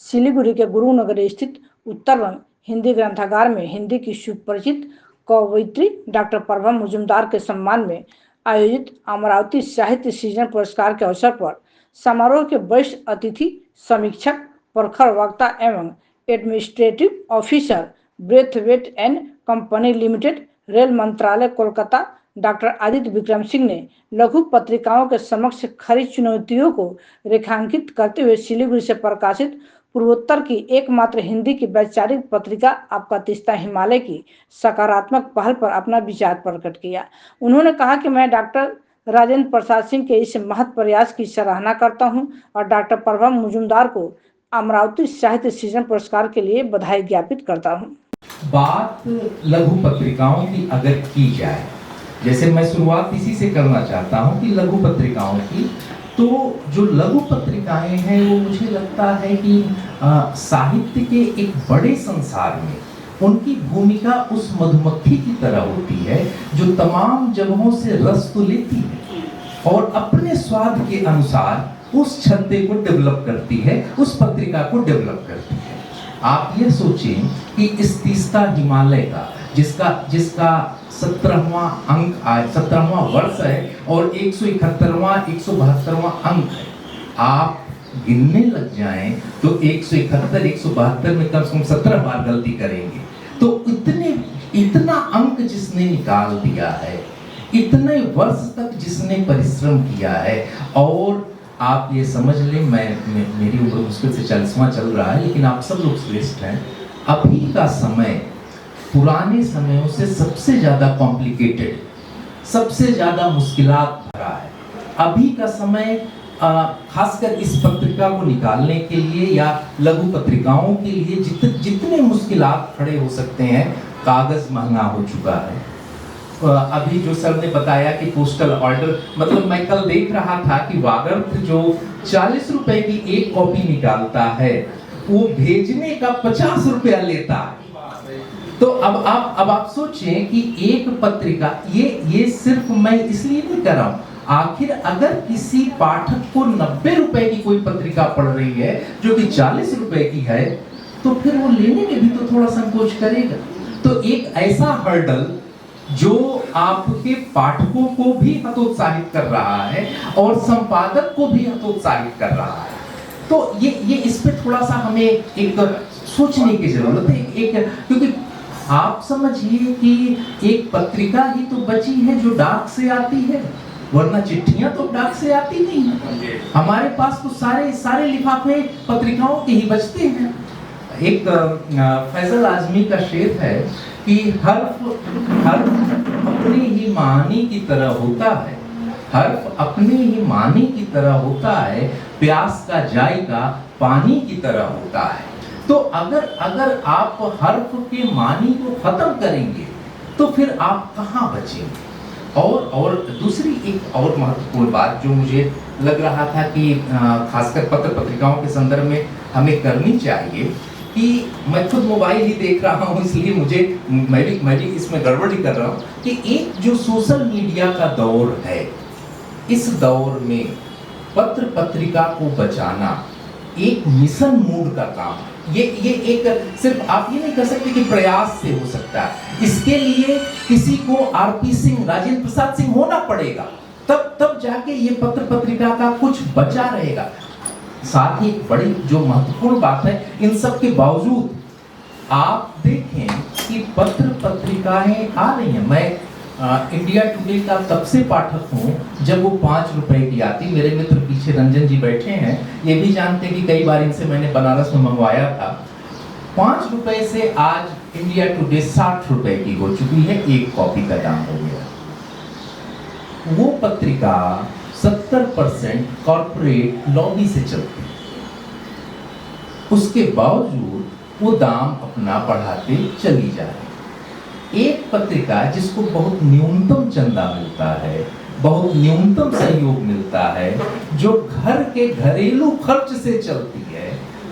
सिलीगुड़ी के गुरुनगर स्थित उत्तरवंग हिंदी ग्रंथागार में हिंदी की सुपरिचित कवयित्री डॉक्टर प्रभा मुजुमदार के सम्मान में आयोजित अमरावती साहित्य सृजन पुरस्कार के अवसर पर समारोह के वरिष्ठ अतिथि समीक्षक, प्रखर वक्ता एवं administrative officer, Brathwaite and company limited, rail मंत्रालय कोलकाता, डॉक्टर आदित्य विक्रम सिंह ने लघु पत्रिकाओं के समक्ष खड़ी चुनौतियों को रेखांकित करते हुए सिलीगुड़ी से प्रकाशित पूर्वोत्तर की एकमात्र हिंदी की वैचारिक पत्रिका आपका तीस्ता हिमालय की सकारात्मक पहल पर अपना विचार प्रकट किया। उन्होंने कहा कि मैं डॉक्टर राजेंद्र प्रसाद सिंह के इस महत् प्रयास की सराहना करता हूं और डॉक्टर प्रभा मुजुमदार को अमरावती साहित्य सृजन पुरस्कार के लिए बधाई ज्ञापित करता हूं। बात लघु पत्रिकाओं की अगर की जाए, जैसे मैं शुरुआत इसी से करना चाहता हूं कि लघु पत्रिकाओं की, तो जो लघु पत्रिकाएं हैं वो मुझे लगता है कि साहित्य के एक बड़े संसार में उनकी भूमिका उस मधुमक्खी की तरह होती है जो तमाम जगहों से रस तो लेती है और अपने स्वाद के अनुसार उस छत्ते को डेवलप करती है, उस पत्रिका को डेवलप करती है। आप ये सोचें कि इस तीस्ता हिमालय का जिसका 17वां अंक आज 17वां वर्ष है और 171वां 172वां अंक है। आप गिनने लग जाएं तो 171 172 में कम से कम 17 बार गलती करेंगे। तो इतना अंक जिसने निकाल दिया है, इतने वर्ष तक जिसने परिश्रम किया है, और आप ये समझ लें, मेरी उम्र मुश्किल से 40वां चल रहा है, लेकिन आप सब लोग श्रेष्ठ हैं। अभी का समय पुराने समयों से सबसे ज्यादा कॉम्प्लिकेटेड, सबसे ज्यादा मुश्किलात भरा है। अभी का समय खासकर इस पत्रिका को निकालने के लिए या लघु पत्रिकाओं के लिए जितने मुश्किलात खड़े हो सकते हैं, कागज महंगा हो चुका है। अभी जो सर ने बताया कि पोस्टल ऑर्डर, मतलब मैं कल देख रहा था कि वागर्थ जो 40 रुपए की एक कॉपी निकालता है, वो भेजने का 50 रुपया लेता है। तो अब आप सोचें कि एक पत्रिका, ये सिर्फ मैं इसलिए नहीं कर रहा हूं, आखिर अगर किसी पाठक को 90 रुपए की कोई पत्रिका पढ़ रही है जो कि 40 रुपए की है, तो फिर वो लेने में भी तो थोड़ा संकोच करेगा। तो एक ऐसा हर्डल जो आपके पाठकों को भी हतोत्साहित कर रहा है और संपादक को भी हतोत्साहित कर रहा है, तो ये इस पे थोड़ा सा हमें एक सोचने की जरूरत है। क्योंकि आप समझिए कि एक पत्रिका ही तो बची है जो डाक से आती है, वरना चिट्ठियां तो डाक से आती नहीं है। हमारे पास तो सारे लिफाफे पत्रिकाओं के ही बचते हैं। एक फैजल आजमी का शेर है कि हर्फ अपनी ही मानी की तरह होता है, हर्फ अपनी ही मानी की तरह होता है, प्यास का जायका पानी की तरह होता है। तो अगर आप हर्फ के मानी को खत्म करेंगे तो फिर आप कहाँ बचेंगे। और दूसरी एक और महत्वपूर्ण बात जो मुझे लग रहा था कि खासकर पत्र पत्रिकाओं के संदर्भ में हमें करनी चाहिए, कि मैं खुद मोबाइल ही देख रहा हूँ, इसलिए मैं भी इसमें गड़बड़ ही कर रहा हूँ, कि एक जो सोशल मीडिया का दौर है, इस दौर में पत्र पत्रिका को बचाना एक मिशन मूड का काम है। ये एक सिर्फ आप ये नहीं कह सकते कि प्रयास से हो सकता है, इसके लिए किसी को आरपी सिंह, राजेंद्र प्रसाद सिंह होना पड़ेगा, तब जाके ये पत्र पत्रिका का कुछ बचा रहेगा। साथ ही बड़ी जो महत्वपूर्ण बात है, इन सब के बावजूद आप देखें कि पत्र पत्रिकाएं आ रही हैं। मैं इंडिया टुडे का तब से पाठक हूँ जब वो 5 रुपए की आती। मेरे मित्र पीछे रंजन जी बैठे हैं, ये भी जानते हैं कि कई बार इनसे मैंने बनारस में मंगवाया था। 5 रुपए से आज इंडिया टुडे 60 रुपए की हो चुकी है, एक कॉपी का दाम हो गया। वो पत्रिका 70% कॉर्पोरेट लॉबी से चलती है, उसके बावजूद वो दाम अपना बढ़ाते चली जा रही। एक पत्रिका जिसको बहुत न्यूनतम चंदा मिलता है, बहुत न्यूनतम सहयोग मिलता है, जो घर के घरेलू खर्च से चलती है,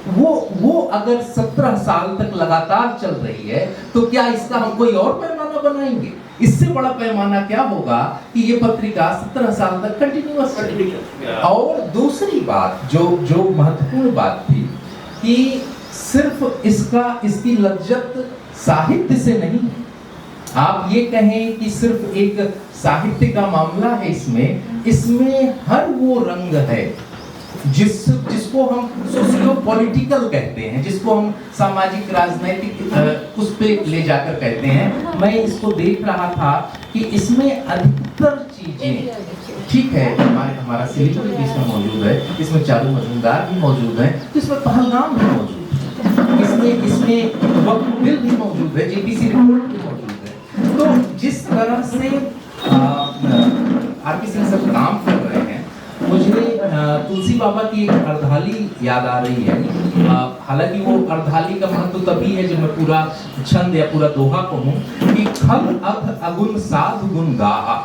वो अगर 17 साल तक लगातार चल रही है, तो क्या इसका हम कोई और पैमाना बनाएंगे? इससे बड़ा पैमाना क्या होगा कि ये पत्रिका 17 साल तक कंटिन्यूअस चलेगी। और दूसरी बात जो महत्वपूर्ण बात थी कि सिर्फ इसकी लज्जत साहित्य से नहीं है। आप ये कहें कि सिर्फ एक साहित्य का मामला है, इसमें हर वो रंग है जिसको हम सोशियो पॉलिटिकल कहते हैं, जिसको हम सामाजिक राजनीतिक उस पे ले जाकर कहते हैं। मैं इसको देख रहा था कि इसमें अधिकतर चीजें ठीक है, हमारा सिलिकोन भी इसमें मौजूद है, इसमें चारू मजूमदार भी मौजूद है, तो इसमें पहलगाम भी मौजूद है, इसमें वक्त बिल भी मौजूद है, जेपीसी रिपोर्ट भी मौजूद है। तो जिस तरह से आरपी सिंह सब काम कर रहे हैं, मुझे तुलसी बाबा की एक अर्धाली याद आ रही है। हालांकि वो अर्धाली का महत्व तभी है जब मैं पूरा छंद या पूरा दोहा कहूं कि खल अघ अगुन साधु गुण गाहा,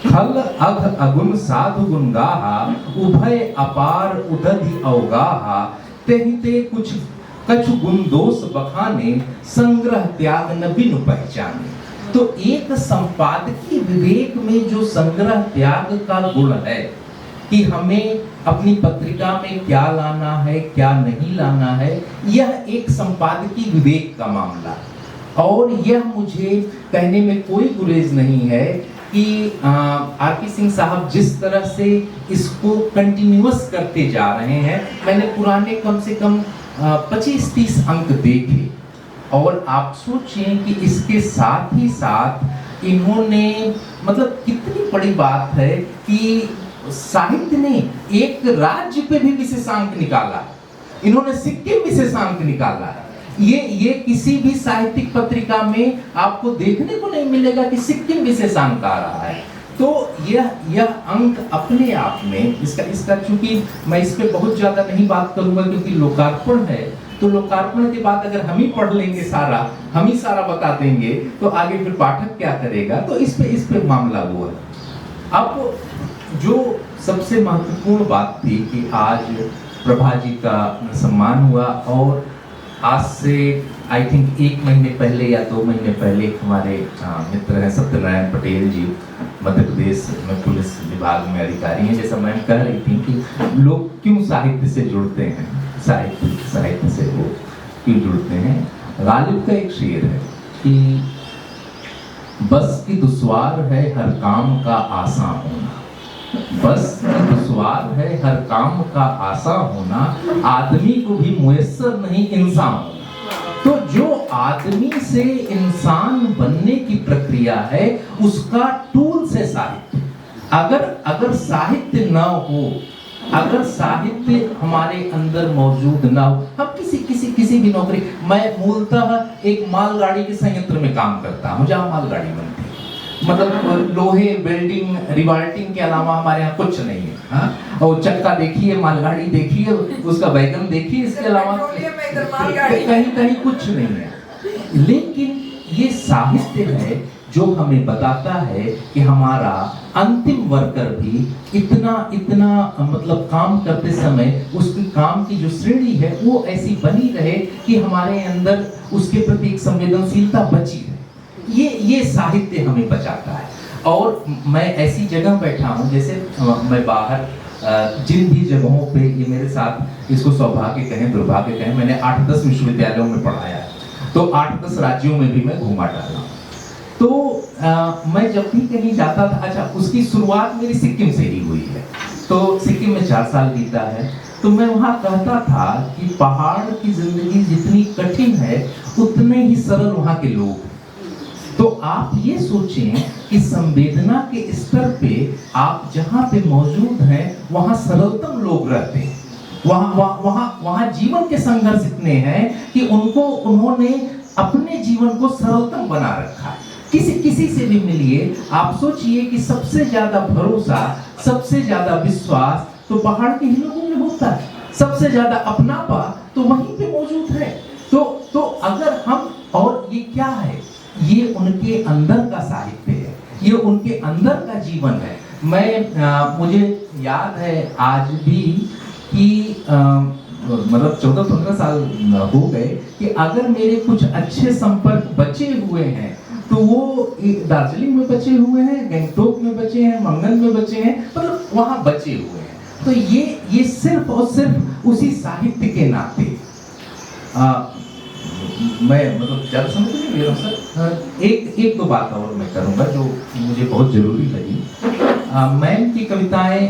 खल अघ अगुन साधु गुण गाहा, उभय अपार उदधि अवगाहा, तेहिते कुछ कछु गुण दोष बखाने, संग्रह त्याग न बिनु पहचाने। तो एक संपादकीय विवेक में जो संग्रह त्याग का गुण है कि हमें अपनी पत्रिका में क्या लाना है, क्या नहीं लाना है, यह एक संपादकीय विवेक का मामला। और यह मुझे कहने में कोई गुरेज नहीं है कि आरपी सिंह साहब जिस तरह से इसको कंटिन्यूअस करते जा रहे हैं। मैंने पुराने कम से कम 25-30 अंक देखे, और आप सोचें कि इसके साथ ही साथ इन्होंने, मतलब कितनी बड़ी बात है कि साहित्य ने एक राज्य पे भी विशेषांक निकाला, इन्होंने सिक्किम विशेषांक निकाला। ये किसी भी साहित्यिक पत्रिका में आपको देखने को नहीं मिलेगा कि सिक्किम विशेषांक आ रहा है। तो यह अंक अपने आप में इसका चूंकि मैं इस पे बहुत ज्यादा नहीं बात करूंगा क्योंकि लोकार्पण है, तो लोकार्पण के बाद अगर हम ही पढ़ लेंगे सारा, हम ही सारा बता देंगे, तो आगे फिर पाठक क्या करेगा। तो इस पे मामला वो है। अब जो सबसे महत्वपूर्ण बात थी कि आज प्रभा जी का सम्मान हुआ, और आज से आई थिंक 1 महीने पहले या 2 महीने पहले हमारे मित्र हैं सत्यनारायण पटेल जी, मध्य प्रदेश में पुलिस विभाग में अधिकारी हैं। जैसा मैम कह रही थी कि लोग क्यों साहित्य से जुड़ते हैं, साहित्य से वो क्यों जुड़ते हैं। गालिब का एक शेर है कि बस की दुश्वार है हर काम का आसान होना, बस की दुश्वार है हर काम का आसान होना, आदमी को भी मुयस्सर नहीं इंसान होना। तो जो आदमी से इंसान बनने की प्रक्रिया है उसका टूल्स है साहित्य। अगर साहित्य न हो, अगर साहित्य हमारे अंदर मौजूद ना हो, हम किसी भी नौकरी, मैं मूलतः एक मालगाड़ी के संयंत्र में काम करता हूँ जहाँ मालगाड़ी बनती है, मतलब लोहे, वेल्डिंग, रिवाल्टिंग के अलावा हमारे यहाँ कुछ नहीं है। हाँ? और चक्का देखिए, मालगाड़ी देखिए, उसका वैगन देखिए, इसके अलावा कहीं कुछ नहीं है। लेकिन ये साहित्य है जो हमें बताता है कि हमारा अंतिम वर्कर भी इतना मतलब काम करते समय उसके काम की जो श्रेणी है वो ऐसी बनी रहे कि हमारे अंदर उसके प्रति एक संवेदनशीलता बची रहे। ये साहित्य हमें बचाता है। और मैं ऐसी जगह बैठा हूँ, जैसे मैं बाहर जिन भी जगहों पे, ये मेरे साथ इसको सौभाग्य कहें दुर्भाग्य कहें, मैंने 8-10 विश्वविद्यालयों में पढ़ाया है, तो 8-10 राज्यों में भी मैं घूमा डाला। तो मैं जब भी कहीं जाता था, अच्छा उसकी शुरुआत मेरी सिक्किम से ही हुई है। तो सिक्किम में 4 साल बीता है, तो मैं वहाँ कहता था कि पहाड़ की जिंदगी जितनी कठिन है उतने ही सरल वहाँ के लोग हैं। तो आप ये सोचें कि संवेदना के स्तर पे आप जहाँ पे मौजूद हैं वहाँ सरलतम लोग रहते हैं, वहाँ जीवन के संघर्ष इतने हैं कि उन्होंने अपने जीवन को सरलतम बना रखा है। किसी से भी मिलिए, आप सोचिए कि सबसे ज्यादा भरोसा, सबसे ज्यादा विश्वास तो पहाड़ के ही लोगों में होता है, सबसे ज्यादा अपनापा तो वहीं पे मौजूद है। तो अगर हम, और ये क्या है, ये उनके अंदर का साहित्य है, ये उनके अंदर का जीवन है। मुझे याद है आज भी कि मतलब 14-15 साल हो गए कि अगर मेरे कुछ अच्छे संपर्क बचे हुए हैं तो वो दार्जिलिंग में बचे हुए हैं, गंगटोक में बचे हैं, मंगन में बचे हैं, मतलब वहाँ बचे हुए हैं। तो ये सिर्फ और सिर्फ उसी साहित्य के नाते मैं मतलब ज़्यादा समझ नहीं ले रहा हूँ सर। एक दो बात और मैं करूँगा जो मुझे बहुत ज़रूरी लगी। मैम की कविताएं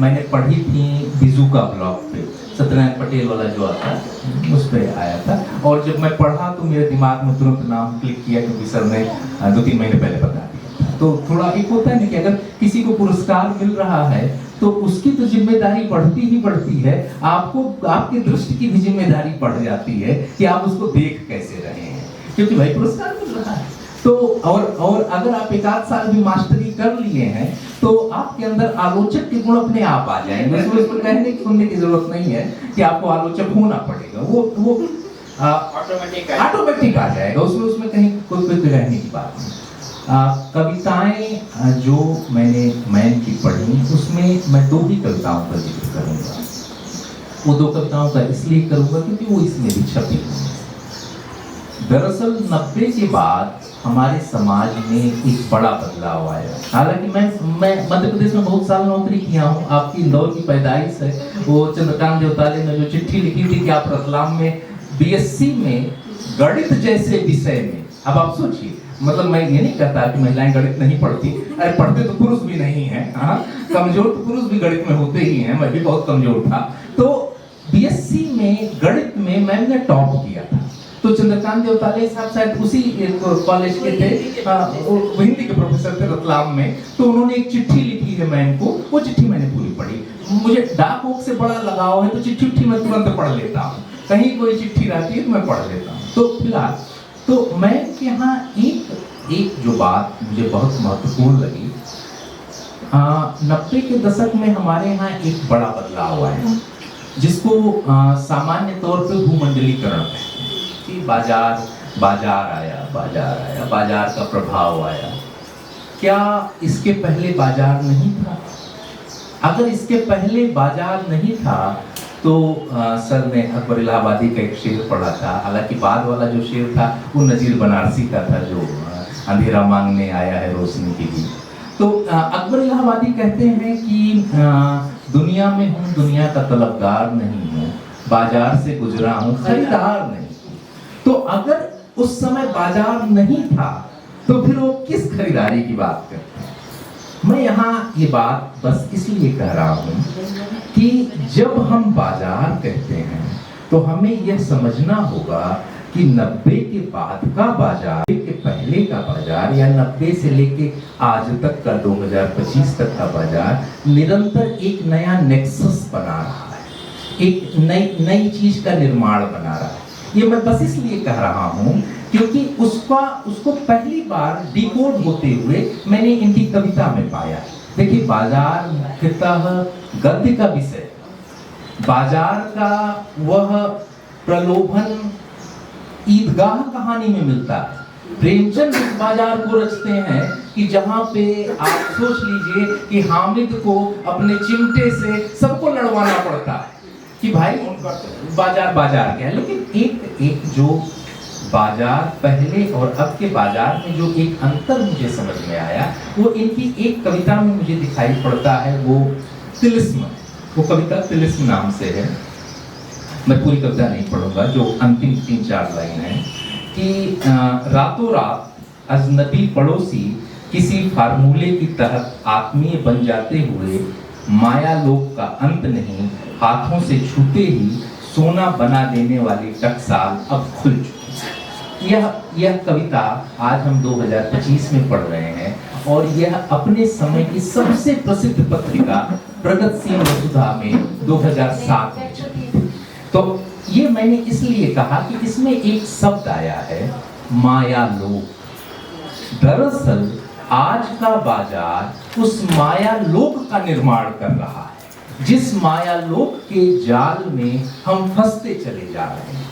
मैंने पढ़ी थी बिजू का ब्लॉग पे, सत्यनारायण पटेल वाला जो आता है उस पर आया था, और जब मैं पढ़ा तो मेरे दिमाग में तुरंत नाम क्लिक किया क्योंकि सर ने 2-3 महीने पहले बता दिया। तो थोड़ा एक होता है ना कि अगर किसी को पुरस्कार मिल रहा है तो उसकी तो जिम्मेदारी बढ़ती ही बढ़ती है, आपको आपकी दृष्टि की भी जिम्मेदारी बढ़ जाती है कि आप उसको देख कैसे रहे हैं, क्योंकि भाई पुरस्कार मिल रहा है। तो और अगर आप 1-8 साल भी मास्टरी कर लिए हैं तो आपके अंदर आलोचक के गुण अपने आप आ जाएंगे, उसमें कहने की सुनने की जरूरत नहीं है कि आपको आलोचक होना पड़ेगा, वो ऑटोमेटिक आ जाएगा, उसमें कहीं कोई रहने की बात नहीं। कविताएं जो मैंने मैन की पढ़ी उसमें मैं 2 ही कविताओं का जिक्र करूंगा। वो 2 कविताओं का इसलिए करूंगा क्योंकि वो इसमें भी छपी हुई है। दरअसल 90 के बाद हमारे समाज में एक बड़ा बदलाव आया। हालांकि मैं मध्य प्रदेश में बहुत साल नौकरी किया हूँ, आपकी इंदौर की पैदाइश है, वो चंद्रकांत देवताले ने जो चिट्ठी लिखी थी कि आप रतलाम में बीएससी में गणित जैसे विषय में, अब आप सोचिए, मतलब मैं ये नहीं कहता कि महिलाएं गणित नहीं पढ़ती, अरे पढ़ते तो पुरुष भी नहीं है, कमजोर तो पुरुष भी गणित में होते ही हैं, मैं भी बहुत कमजोर था। तो बीएससी में गणित में मैंने टॉप किया था। तो चंद्रकांत देवताले साहब शायद उसी कॉलेज के थे, वो हिंदी के प्रोफेसर थे रतलाम में, तो उन्होंने एक चिट्ठी लिखी है मैम को, वो चिट्ठी मैंने पूरी पढ़ी। मुझे डाक ओक से बड़ा लगाव है तो चिट्ठी मैं तुरंत पढ़ लेता हूँ, कहीं कोई चिट्ठी रहती है तो मैं पढ़ लेता हूँ। तो फिलहाल तो मैं यहाँ एक जो बात मुझे बहुत महत्वपूर्ण लगी, 90 के दशक में हमारे यहाँ एक बड़ा बदलाव आया जिसको सामान्य तौर पे भूमंडलीकरण कहते हैं कि बाजार आया, बाजार का प्रभाव आया। क्या इसके पहले बाजार नहीं था? अगर इसके पहले बाजार नहीं था तो सर ने अकबर इलाहाबादी का एक शेर पढ़ा था, हालांकि बाद वाला जो शेर था वो नजीर बनारसी का था, जो अंधेरा मांगने आया है रोशनी की भी। तो अकबर इलाहाबादी कहते हैं कि दुनिया में हूँ, दुनिया का तलबगार नहीं हूँ, बाजार से गुजरा हूँ, खरीदार नहीं। तो अगर उस समय बाजार नहीं था तो फिर वो किस खरीदारी की बात करते हैं? मैं यहाँ ये बात बस इसलिए कह रहा हूँ कि जब हम बाजार कहते हैं तो हमें यह समझना होगा कि 90 के बाद का बाजार, के पहले का बाजार या 90 से लेके आज तक का 2025 तक का बाजार निरंतर एक नया नेक्सस बना रहा है, एक नई चीज का निर्माण बना रहा है। ये मैं बस इसलिए कह रहा हूँ क्योंकि उसको पहली बार डिकोड होते हुए मैंने इनकी कविता में पाया। देखिए, बाजार मुख्यतः गद्य का विषय, बाजार का वह प्रलोभन ईदगाह कहानी में मिलता है। प्रेमचंद इस बाजार को रचते हैं कि जहां पे आप सोच लीजिए कि हामिद को अपने चिमटे से सबको लड़वाना पड़ता है कि भाई बाजार क्या है। लेकिन एक जो बाजार पहले और अब के बाजार में जो एक अंतर मुझे समझ में आया वो इनकी एक कविता में मुझे दिखाई पड़ता है, वो तिलिस्म। वो कविता तिलिस्म नाम से है, मैं पूरी कविता नहीं पढ़ूंगा, जो अंतिम 3-4 लाइन है कि रातों रात अजनबी पड़ोसी किसी फार्मूले की तहत आत्मीय बन जाते हुए माया लोक का अंत नहीं, हाथों से छूते ही सोना बना देने वाली टकसाल अब खुल चुकी। यह कविता आज हम 2025 में पढ़ रहे हैं और यह अपने समय की सबसे प्रसिद्ध पत्रिका प्रगतिशील वसुधा में 2007 में छपी। तो ये मैंने इसलिए कहा कि इसमें एक शब्द आया है, माया लोक। दरअसल आज का बाजार उस माया लोक का निर्माण कर रहा है जिस माया लोक के जाल में हम फंसते चले जा रहे हैं।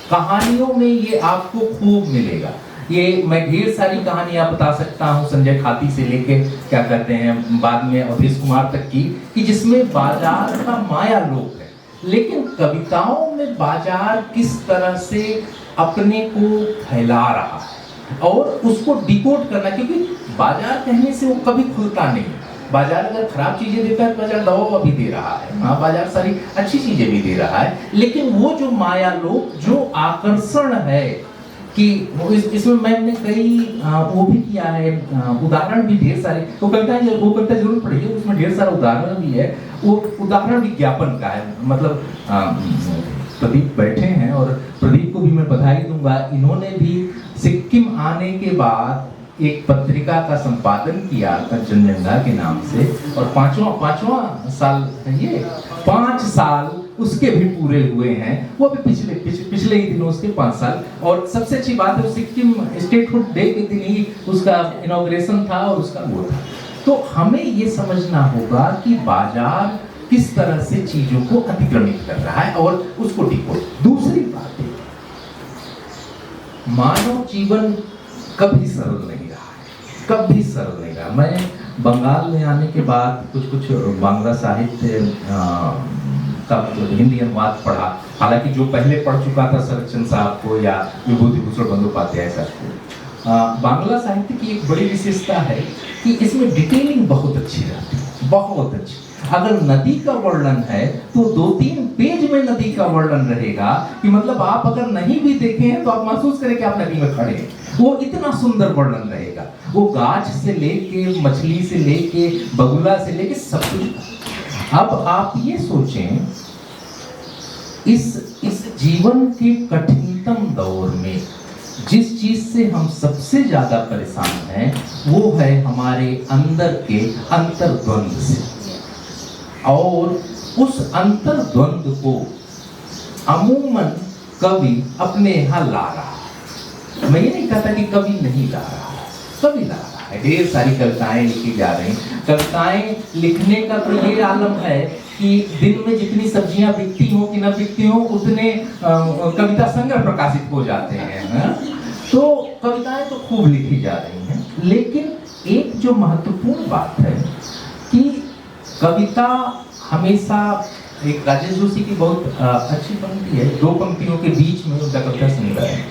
कहानियों में ये आपको खूब मिलेगा। ये मैं ढेर सारी कहानियां बता सकता हूं, संजय खाती से लेके क्या कहते हैं बाद में अवधेश कुमार तक की, कि जिसमें बाजार का माया लोक है। लेकिन कविताओं में बाजार किस तरह से अपने को फैला रहा है और उसको डिकोड करना, क्योंकि बाजार कहने से वो कभी खुलता नहीं, बाजार अगर खराब चीजें देता है तो बाजार दवा भी दे रहा है, हाँ बाजार सारी अच्छी चीजें भी दे रहा है, लेकिन वो जो माया लोक, जो आकर्षण है कि इसमें मैंने कई वो भी किया है, उदाहरण भी ढेर सारे, वो कविता जरूर पढ़िए, उसमें ढेर सारा उदाहरण भी है, वो उदाहरण विज्ञापन का है। मतलब प्रदीप बैठे हैं और प्रदीप को भी मैं बधाई दूंगा, इन्होंने भी सिक्किम आने के बाद एक पत्रिका का संपादन किया कंचनजंगा के नाम से, और पांचवा साल है ये, 5 साल उसके भी पूरे हुए हैं, वो भी पिछले ही दिनों उसके 5 साल। और सबसे अच्छी बात है सिक्किम स्टेटहुड डे के दिन ही उसका इनॉग्रेशन था और उसका वो था। तो हमें ये समझना होगा कि बाजार किस तरह से चीजों को अतिक्रमित कर रहा है और उसको डिकोड। दूसरी बात है, मानव जीवन कभी सरल नहीं रहा है, कभी सरल नहीं रहा। मैं बंगाल में आने के बाद कुछ बांग्ला साहित्य का हिंदी अनुवाद पढ़ा, हालांकि जो पहले पढ़ चुका था शरदचंद्र साहब को या विभूति भूषण बंदोपाध्याय साहब को। बांग्ला साहित्य की एक बड़ी विशेषता है कि इसमें डिटेलिंग बहुत अच्छी रहती है, बहुत अच्छी। अगर नदी का वर्णन है तो 2-3 पेज में नदी का वर्णन रहेगा कि मतलब आप अगर नहीं भी देखे हैं तो आप महसूस करें कि आप नदी में खड़े हैं, वो इतना सुंदर वर्णन रहेगा। वो गाछ से लेके मछली से लेके बगुला से लेके सब कुछ। अब आप ये सोचें, इस जीवन के कठिनतम दौर में जिस चीज से हम सबसे ज्यादा परेशान हैं वो है हमारे अंदर के अंतर्द्वंद से, और उस अंतर्द्वंद को अमूमन कवि अपने यहाँ ला रहा है। मैं ये नहीं कहता कि कवि नहीं ला रहा है, कवि ला रहा है, ढेर सारी कविताएं लिखी जा रही। कविताएं लिखने का तो ये आलम है कि दिन में जितनी सब्जियां बिकती हो कि न बिकती हो उतने कविता संग्रह प्रकाशित हो जाते हैं। तो कविताएं तो खूब लिखी जा रही हैं, लेकिन एक जो महत्वपूर्ण बात है कि कविता हमेशा, एक राजेश जोशी की बहुत अच्छी पंक्ति है, 2 पंक्तियों के बीच में उनका कविता सुन रहे हैं,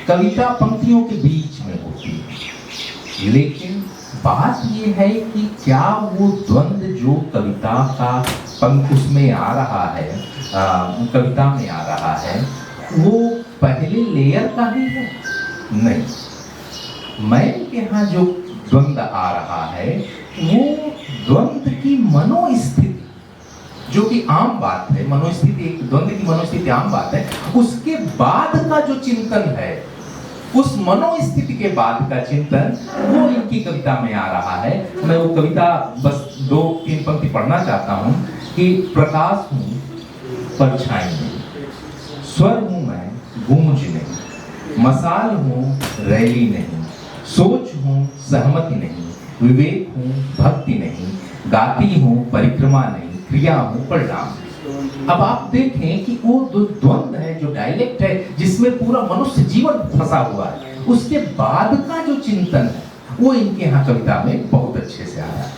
कविता पंक्तियों के बीच में होती है, लेकिन बात यह है कि क्या वो द्वंद्व जो कविता का पंक्ति उसमें आ रहा है, कविता में आ रहा है, वो पहले लेयर का ही है? नहीं। मैं के यहाँ जो द्वंद्व आ रहा है वो द्वंद्व की मनोस्थिति, जो कि आम बात है, मनोस्थिति, एक द्वंद्व की मनोस्थिति आम बात है, उसके बाद का जो चिंतन है, उस मनोस्थिति के बाद का चिंतन वो इनकी कविता में आ रहा है। मैं वो कविता बस 2-3 पंक्ति पढ़ना चाहता हूँ कि प्रकाश हूँ परछाई नहीं, स्वर हूँ मैं गूंज नहीं, मसाल हूँ रैली नहीं, सोच हूँ सहमति नहीं, विवेक हूँ भक्ति नहीं, गाती हूँ परिक्रमा नहीं, क्रिया हूँ परिणाम। अब आप देखें कि वो जो द्वंद्व है, जो डायलेक्ट है, जिसमें पूरा मनुष्य जीवन फंसा हुआ है, उसके बाद का जो चिंतन है वो इनके यहाँ कविता में बहुत अच्छे से आया है।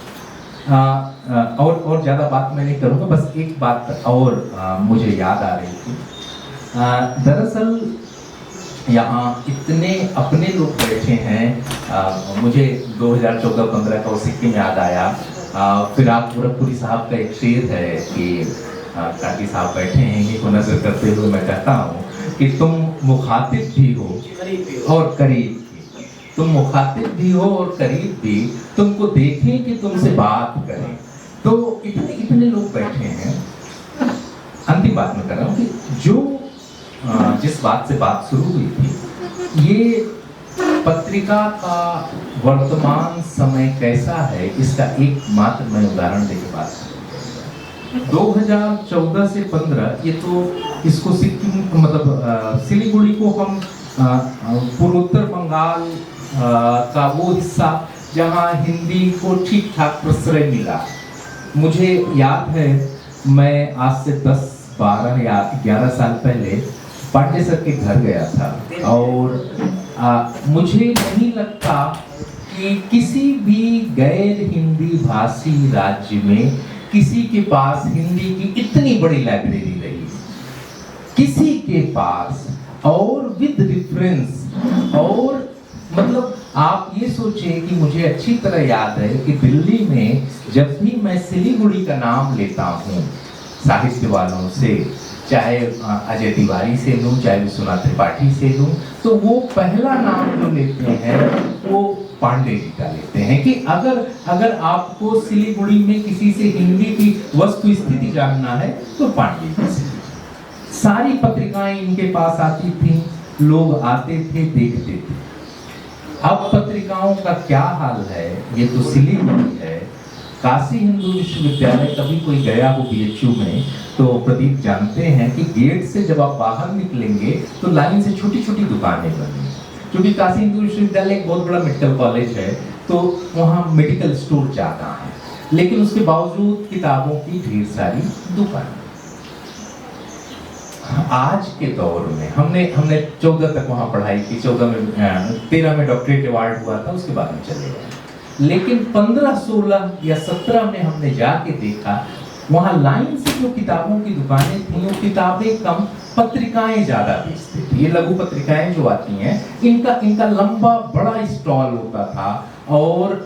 और ज्यादा बात मैं नहीं करूँगा, बस एक बात और मुझे याद आ रही थी। दरअसल यहाँ इतने अपने लोग बैठे हैं, मुझे 2014-15 का वो सिक्किम याद आया। फिराक गोरखपुरी साहब का एक शेर है कि काकी साहब बैठे हैं, इन्हीं को नजर करते हुए मैं कहता हूँ कि तुम मुखातिब भी हो और करीब भी, तुम मुखातिब भी हो और करीब भी, तुमको देखें कि तुमसे बात करें। तो इतने लोग बैठे हैं। अंतिम बात मैं कर रहा हूँ कि जो जिस बात से बात शुरू हुई थी, ये पत्रिका का वर्तमान समय कैसा है, इसका एकमात्र मैं उदाहरण देके बात करूँ। 2014 से 15 ये तो इसको सिक्किम मतलब सिलीगुड़ी को हम पूर्वोत्तर बंगाल का वो हिस्सा जहाँ हिंदी को ठीक ठाक प्रश्रय मिला। मुझे याद है मैं आज से 10, 12 या 11 साल पहले पांडे सर के घर गया था और मुझे नहीं लगता कि किसी भी गैर हिंदी भाषी राज्य में किसी के पास हिंदी की इतनी बड़ी लाइब्रेरी रही, किसी के पास, और विद रेफरेंस, और मतलब आप ये सोचिए कि मुझे अच्छी तरह याद है कि दिल्ली में जब भी मैं सिलीगुड़ी का नाम लेता हूँ साहित्य वालों से, चाहे अजय तिवारी से लूँ, चाहे विश्वनाथ त्रिपाठी से लूँ, तो वो पहला नाम जो लेते हैं वो पांडे जी का लेते हैं कि अगर आपको सिलीगुड़ी में किसी से हिंदी की वस्तु स्थिति जानना है तो पांडे जी से। सारी पत्रिकाएं इनके पास आती थी, लोग आते थे, देखते थे। अब पत्रिकाओं का क्या हाल है, ये तो सिलीगुड़ी है। काशी हिंदू विश्वविद्यालय कभी कोई गया हो बीएचयू में तो प्रदीप जानते हैं कि गेट से जब आप बाहर निकलेंगे तो लाइन से छोटी छोटी दुकानें बनी, क्योंकि काशी हिंदू विश्वविद्यालय एक बहुत बड़ा मेडिकल कॉलेज है तो वहाँ मेडिकल स्टोर ज्यादा है, लेकिन उसके बावजूद किताबों की ढेर सारी दुकान। आज के दौर में हमने 14 तक वहाँ पढ़ाई की, 13 में डॉक्टरेट अवार्ड हुआ था, उसके बाद में चले गए। लेकिन 15, 16 या 17 में हमने जाके देखा वहाँ लाइन से जो किताबों की दुकानें थी वो किताबें कम, पत्रिकाएं ज्यादा बेचते थे। ये लघु पत्रिकाएं जो आती हैं इनका लंबा बड़ा स्टॉल होता था। और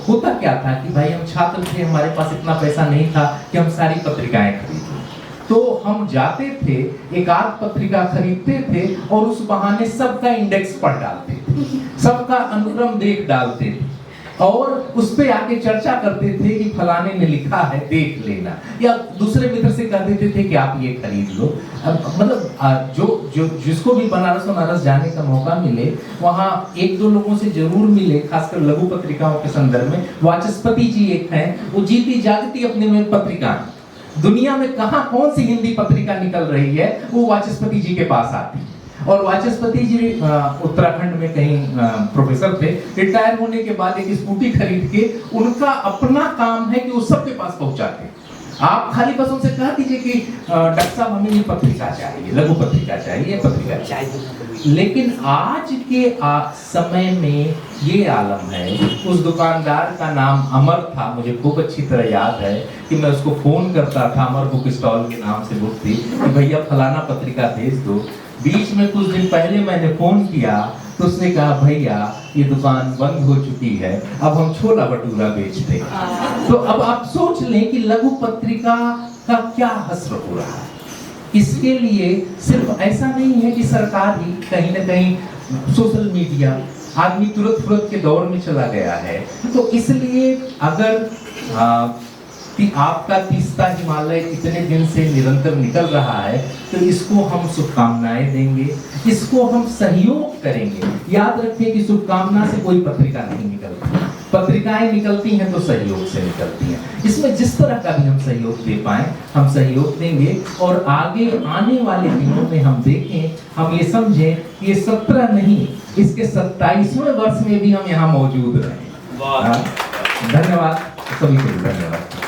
होता क्या था कि भाई हम छात्र थे, हमारे पास इतना पैसा नहीं था कि हम सारी पत्रिकाएं खरीदें, तो हम जाते थे, एक आध पत्रिका खरीदते थे और उस बहाने सबका इंडेक्स पढ़ डालते थे, सबका अनुक्रम देख डालते थे और उस पे आके चर्चा करते थे कि फलाने ने लिखा है, देख लेना, या दूसरे मित्र से कह देते थे कि आप ये खरीद लो। मतलब जो जिसको भी बनारस जाने का मौका मिले वहाँ एक दो लोगों से जरूर मिले, खासकर लघु पत्रिकाओं के संदर्भ में। वाचस्पति जी एक हैं, वो जीती जागती अपने में पत्रिका, दुनिया में कहाँ कौन सी हिंदी पत्रिका निकल रही है वो वाचस्पति जी के पास आती है। और वाचस्पति जी उत्तराखंड में कहीं प्रोफेसर थे, रिटायर होने के बाद एक स्कूटी खरीद के उनका अपना काम है कि वो सबके पास पहुंचाते। आप खाली बस उनसे कह दीजिए कि डॉक्टर साहब हमें ये पत्रिका चाहिए, लघु पत्रिका चाहिए, पत्रिका चाहिए। लेकिन आज के समय में ये आलम है। उस दुकानदार का नाम अमर था, मुझे खूब अच्छी तरह याद है कि मैं उसको फोन करता था, अमर बुक स्टॉल के नाम से बुक थी, कि भैया फलाना पत्रिका भेज दो। बीच में कुछ दिन पहले मैंने फोन किया तो उसने कहा भैया ये दुकान बंद हो चुकी है, अब हम छोला भटूरा बेचते हैं। तो अब आप सोच लें कि लघु पत्रिका का क्या हस्र हो रहा है। इसके लिए सिर्फ ऐसा नहीं है कि सरकार ही, कहीं ना कहीं सोशल मीडिया, आदमी तुरंत के दौर में चला गया है। तो इसलिए अगर कि आपका तीस्ता हिमालय इतने दिन से निरंतर निकल रहा है तो इसको हम शुभकामनाएं देंगे, इसको हम सहयोग करेंगे। याद रखिए कि शुभकामना से कोई पत्रिका नहीं निकलती, पत्रिकाएं निकलती हैं तो सहयोग से निकलती हैं। इसमें जिस तरह का भी हम सहयोग दे पाए हम सहयोग देंगे। और आगे आने वाले दिनों में हम देखें, हम ये समझें कि ये 17 नहीं, इसके 27वें वर्ष में भी हम यहाँ मौजूद रहें। धन्यवाद सभी को, धन्यवाद।